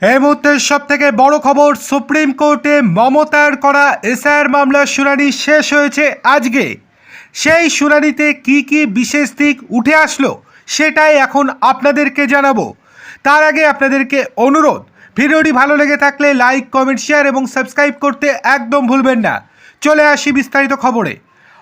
এই মুহূর্তের সব থেকে বড় খবর, সুপ্রিম কোর্টে মমতার করা এসআইআর মামলার শুনানি শেষ হয়েছে আজকে। সেই শুনানিতে কি কি বিশেষ দিক উঠে আসলো সেটাই এখন আপনাদেরকে জানাবো। তার আগে আপনাদেরকে অনুরোধ, ভিডিওটি ভালো লেগে থাকলে লাইক, কমেন্ট, শেয়ার এবং সাবস্ক্রাইব করতে একদম ভুলবেন না। চলে আসি বিস্তারিত খবরে।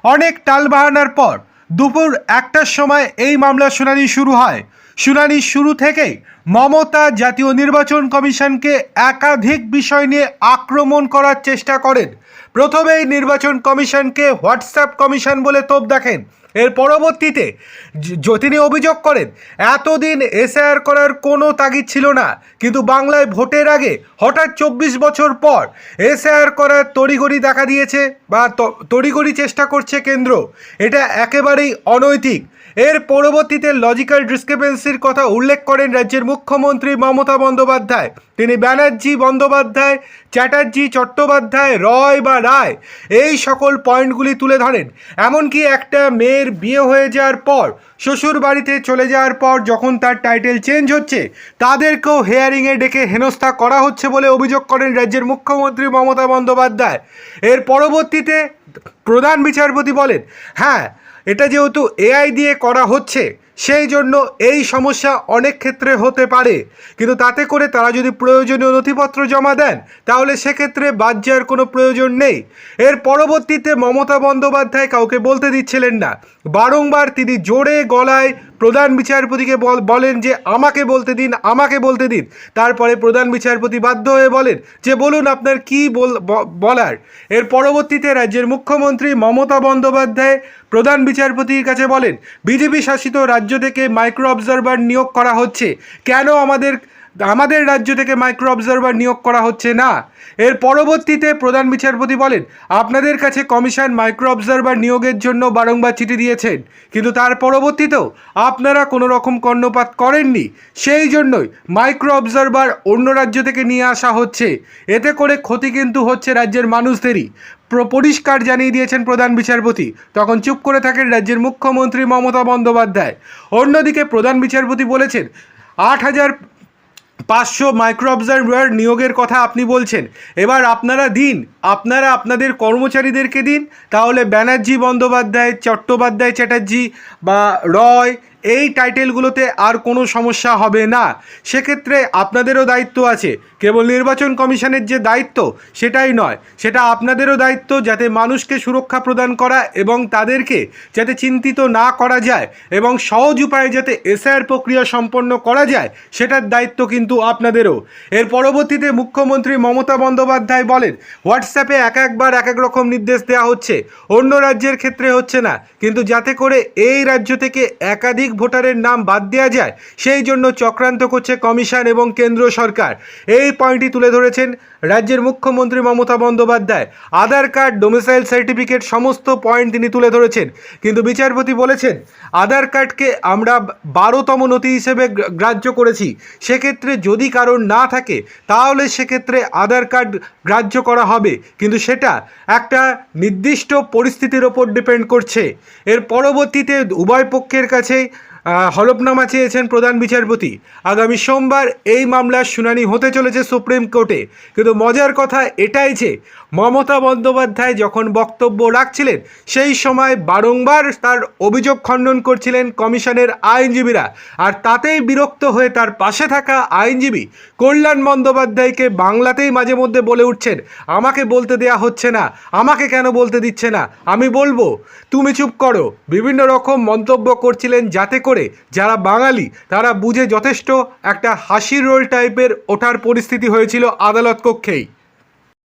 অনেক টালবাহানার পর দুপুর 1টার সময় এই মামলার শুনানি শুরু হয়। শুনানির শুরু থেকেই মমতা জাতীয় নির্বাচন কমিশনকে একাধিক বিষয় নিয়ে আক্রমণ করার চেষ্টা করেন। প্রথমেই নির্বাচন কমিশনকে হোয়াটসঅ্যাপ কমিশন বলে তোপ দেখেন। এর পরবর্তীতে তিনি অভিযোগ করেন এতদিন এসআইআর করার কোনো তাগিদ ছিল না, কিন্তু বাংলায় ভোটের আগে হঠাৎ 24 বছর পর এসআইআর করার তড়িঘড়ি দেখা দিয়েছে বা তড়িঘড়ি চেষ্টা করছে কেন্দ্র। এটা একেবারেই অনৈতিক। এর পরবর্তীতে লজিক্যাল ডিসক্রিপেন্সির কথা উল্লেখ করেন রাজ্যের মুখ্যমন্ত্রী মমতা বন্দ্যোপাধ্যায়। তিনি ব্যানার্জি, বন্দ্যোপাধ্যায়, চ্যাটার্জি, চট্টোপাধ্যায়, রয় বা রায় এই সকল পয়েন্টগুলি তুলে ধরেন। এমনকি একটা মেয়ের বিয়ে হয়ে যাওয়ার পর, শ্বশুর বাড়িতে চলে যাওয়ার পর যখন তার টাইটেল চেঞ্জ হচ্ছে, তাদেরকেও হেয়ারিংয়ে ডেকে হেনস্থা করা হচ্ছে বলে অভিযোগ করেন রাজ্যের মুখ্যমন্ত্রী মমতা বন্দ্যোপাধ্যায়। এর পরবর্তীতে প্রধান বিচারপতি বলেন, হ্যাঁ, এটা যেহেতু এআই দিয়ে করা হচ্ছে সেই জন্য এই সমস্যা অনেক ক্ষেত্রে হতে পারে, কিন্তু তাতে করে তারা যদি প্রয়োজনীয় নথিপত্র জমা দেন তাহলে সেক্ষেত্রে বাদ যাওয়ার কোনো প্রয়োজন নেই। এর পরবর্তীতে মমতা বন্দ্যোপাধ্যায় কাউকে বলতে দিচ্ছিলেন না। বারংবার তিনি জোরে গলায় প্রধান বিচারপতিকে বলেন যে আমাকে বলতে দিন, আমাকে বলতে দিন। তারপরে প্রধান বিচারপতি বাধ্য হয়ে বলেন যে বলুন আপনার কী বলার। এর পরবর্তীতে রাজ্যের মুখ্যমন্ত্রী মমতা বন্দ্যোপাধ্যায় প্রধান বিচারপতির কাছে বলেন, বিজেপি শাসিত রাজ্য থেকে মাইক্রো অবজারভার নিয়োগ করা হচ্ছে, কেন আমাদের রাজ্য থেকে মাইক্রো অবজারভার নিয়োগ করা হচ্ছে না? এর পরবর্তীতে প্রধান বিচারপতি বলেন, আপনাদের কাছে কমিশন মাইক্রো অবজারভার নিয়োগের জন্য বারংবার চিঠি দিয়েছেন, কিন্তু তার পরবর্তীতেও আপনারা কোনো রকম কর্ণপাত করেননি, সেই জন্যই মাইক্রো অবজারভার অন্য রাজ্য থেকে নিয়ে আসা হচ্ছে। এতে করে ক্ষতি কিন্তু হচ্ছে রাজ্যের মানুষদেরই, পরিষ্কার জানিয়ে দিয়েছেন প্রধান বিচারপতি। তখন চুপ করে থাকেন রাজ্যের মুখ্যমন্ত্রী মমতা বন্দ্যোপাধ্যায়। অন্যদিকে প্রধান বিচারপতি বলেছেন, 8,500 মাইক্রো অবজারভার নিয়োগের কথা আপনি বলছেন, এবার আপনারা দিন, আপনারা আপনাদের কর্মচারীদেরকে দিন, তাহলে ব্যানার্জি, বন্দ্যোপাধ্যায়, চট্টোপাধ্যায়, চ্যাটার্জি বা রয় এই টাইটেলগুলোতে আর কোনো সমস্যা হবে না। সেক্ষেত্রে আপনাদেরও দায়িত্ব আছে। কেবল নির্বাচন কমিশনের যে দায়িত্ব সেটাই নয়, সেটা আপনাদেরও দায়িত্ব, যাতে মানুষকে সুরক্ষা প্রদান করা এবং তাদেরকে যাতে চিন্তিত না করা যায় এবং সহজ উপায়ে যাতে এসআইআর প্রক্রিয়া সম্পন্ন করা যায়, সেটার দায়িত্ব কিন্তু আপনাদেরও। এর পরবর্তীতে মুখ্যমন্ত্রী মমতা বন্দ্যোপাধ্যায় বলেন, হোয়াটসঅ্যাপে একবার এক এক রকম নির্দেশ দেওয়া হচ্ছে, অন্য রাজ্যের ক্ষেত্রে হচ্ছে না, কিন্তু যাতে করে এই রাজ্য থেকে একাধিক ভোটারের নাম বাদ দেওয়া যায় সেই জন্য চক্রান্ত করছে কমিশন এবং কেন্দ্র সরকার। এই পয়েন্টটি তুলে ধরেছেন রাজ্যের মুখ্যমন্ত্রী মমতা বন্দ্যোপাধ্যায়। আধার কার্ড, ডোমিসাইল সার্টিফিকেট সমস্ত পয়েন্ট তিনি তুলে ধরেছেন, কিন্তু বিচারপতি বলেছেন আধার কার্ডকে আমরা 12তম নথি হিসেবে গ্রাহ্য করেছি। সেক্ষেত্রে যদি কারণ না থাকে তাহলে সেক্ষেত্রে আধার কার্ড গ্রাহ্য করা হবে, কিন্তু সেটা একটা নির্দিষ্ট পরিস্থিতির ওপর ডিপেন্ড করছে। এর পরবর্তীতে উভয় পক্ষের কাছেই হলফনামা চেয়েছেন প্রধান বিচারপতি। আগামী সোমবার এই মামলার শুনানি হতে চলেছে সুপ্রিম কোর্টে। কিন্তু মজার কথা এটাই যে মমতা বন্দ্যোপাধ্যায় যখন বক্তব্য রাখছিলেন সেই সময় বারংবার তার অভিযোগ খণ্ডন করছিলেন কমিশনের আইনজীবীরা, আর তাতেই বিরক্ত হয়ে তার পাশে থাকা আইনজীবী কল্যাণ বন্দ্যোপাধ্যায়কে বাংলাতেই মাঝে মধ্যে বলে উঠছেন, আমাকে বলতে দেয়া হচ্ছে না, আমাকে কেন বলতে দিচ্ছে না, আমি বলবো, তুমি চুপ করো। বিভিন্ন রকম মন্তব্য করছিলেন, যাতে করে যারা বাঙালি তারা বুঝে যথেষ্ট একটা হাসির রোল টাইপের ওঠার পরিস্থিতি হয়েছিল আদালত কক্ষেই।